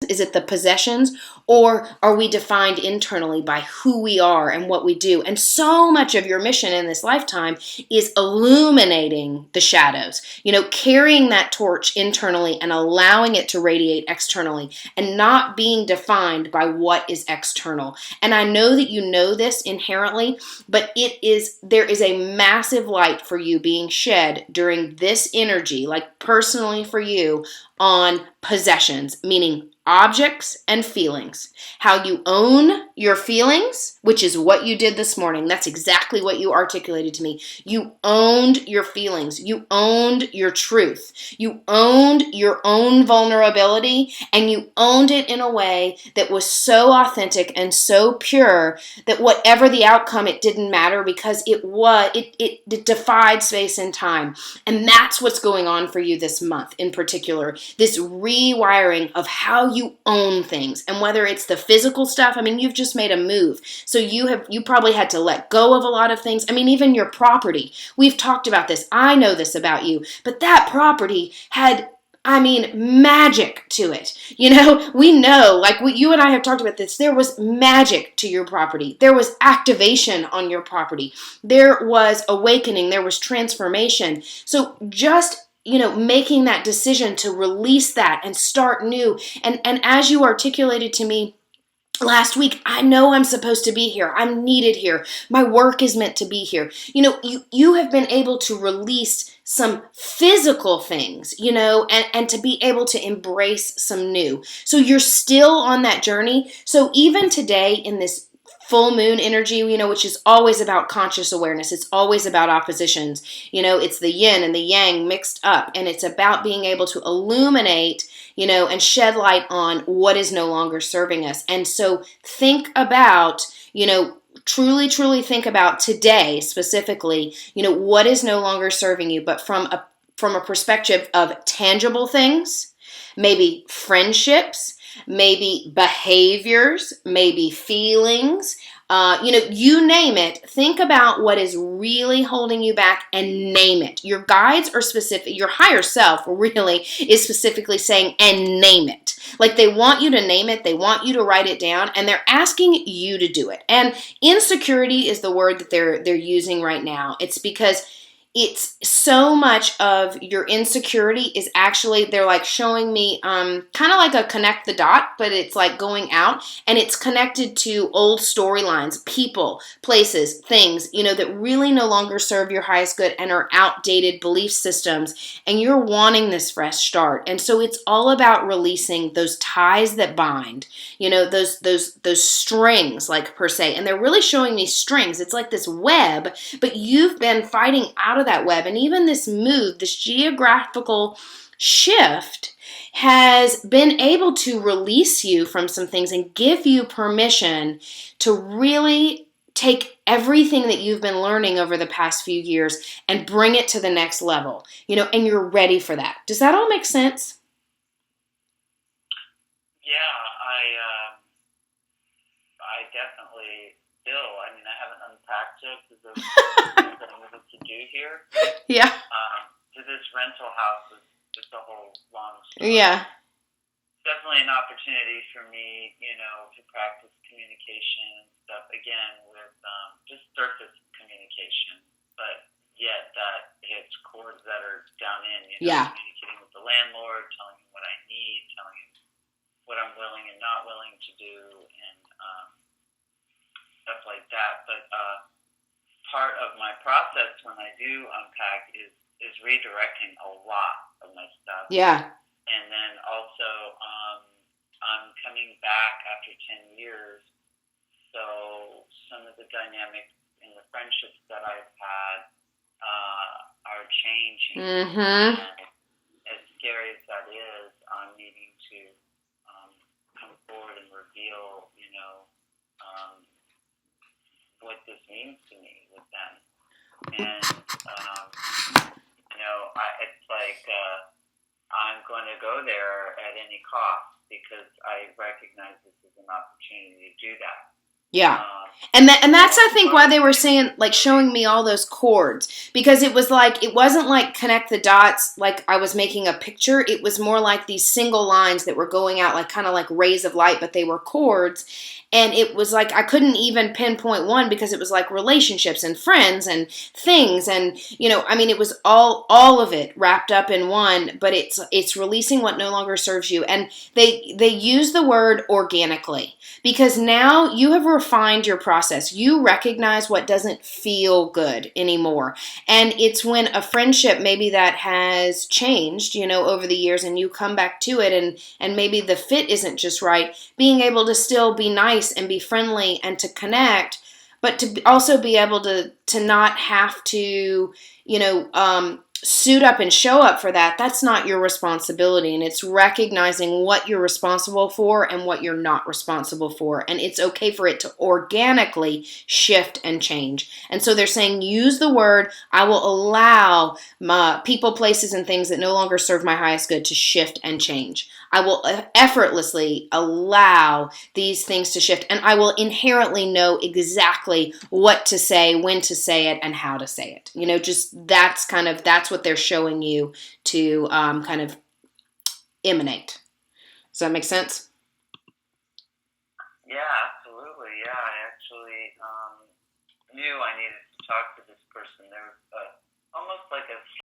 Is it the possessions? Or are we defined internally by who we are and what we do? And so much of your mission in this lifetime is illuminating the shadows, carrying that torch internally and allowing it to radiate externally and not being defined by what is external. And I know that you know this inherently, but there is a massive light for you being shed during this energy, like personally for you, on possessions, meaning objects and feelings. How you own your feelings, which is what you did this morning. That's exactly what you articulated to me. You owned your feelings. You owned your truth. You owned your own vulnerability, and you owned it in a way that was so authentic and so pure that whatever the outcome, it didn't matter, because it defied space and time. And that's what's going on for you this month in particular. This rewiring of how you own things, and whether it's the physical stuff. I mean, you've just made a move, so you probably had to let go of a lot of things. I mean, even your property. We've talked about this. I know this about you, but that property had, magic to it. We know, you and I have talked about this. There was magic to your property. There was activation on your property. There was awakening. There was transformation. So just making that decision to release that and start new. And as you articulated to me last week, I know I'm supposed to be here. I'm needed here. My work is meant to be here. You have been able to release some physical things, and to be able to embrace some new. So you're still on that journey. So even today in this full moon energy, which is always about conscious awareness. It's always about oppositions. It's the yin and the yang mixed up. And it's about being able to illuminate, and shed light on what is no longer serving us. And so think about, truly think about today specifically, what is no longer serving you, but from a perspective of tangible things, maybe friendships, maybe behaviors, maybe feelings, you name it. Think about what is really holding you back and name it. Your guides are specific. Your higher self really is specifically saying, and name it. Like they want you to name it. They want you to write it down, and they're asking you to do it. And insecurity is the word that they're using right now. It's because it's so much of your insecurity is actually, they're like showing me kind of like a connect the dot, but it's like going out, and it's connected to old storylines, people, places, things, that really no longer serve your highest good and are outdated belief systems, and you're wanting this fresh start. And so it's all about releasing those ties that bind, those strings, like per se, and they're really showing me strings. It's like this web, but you've been fighting out of that web. And even this move, this geographical shift, has been able to release you from some things and give you permission to really take everything that you've been learning over the past few years and bring it to the next level, and you're ready for that. Does that all make sense? Yeah, I definitely still, I haven't unpacked it because there's things that I needed to do here. Yeah. To this rental house is just a whole long story. Yeah. Definitely an opportunity for me, to practice communication and stuff again with just surface communication, but yet that hits chords that are down in, Yeah. Communicating with the landlord, telling him what I need, telling him what I'm willing and not willing to do, and stuff like that. But part of my process when I do unpack is redirecting a lot of my stuff. Yeah. And then also I'm coming back after 10 years, so some of the dynamics in the friendships that I've had are changing. Mm-hmm. And as scary as that is, I'm needing to come forward and reveal, what this means to me with them. And, it's like I'm going to go there at any cost because I recognize this as an opportunity to do that. Yeah. And that's I think why they were saying, like, showing me all those chords, because it was like, it wasn't like connect the dots like I was making a picture. It was more like these single lines that were going out like kind of like rays of light, but they were chords. And it was like I couldn't even pinpoint one, because it was like relationships and friends and things, and I mean, it was all of it wrapped up in one. But it's releasing what no longer serves you. And they use the word organically, because now you have refined your process. You recognize what doesn't feel good anymore. And it's when a friendship maybe that has changed, over the years, and you come back to it, and maybe the fit isn't just right, being able to still be nice and be friendly and to connect, but to also be able to not have to, suit up and show up for that. That's not your responsibility. And it's recognizing what you're responsible for and what you're not responsible for. And it's okay for it to organically shift and change. And so they're saying, use the word, I will allow my people, places, and things that no longer serve my highest good to shift and change. I will effortlessly allow these things to shift, and I will inherently know exactly what to say, when to say it, and how to say it. Just that's what they're showing you to kind of emanate. Does that make sense? Yeah, absolutely. Yeah, I actually knew I needed to talk to this person. There was almost like a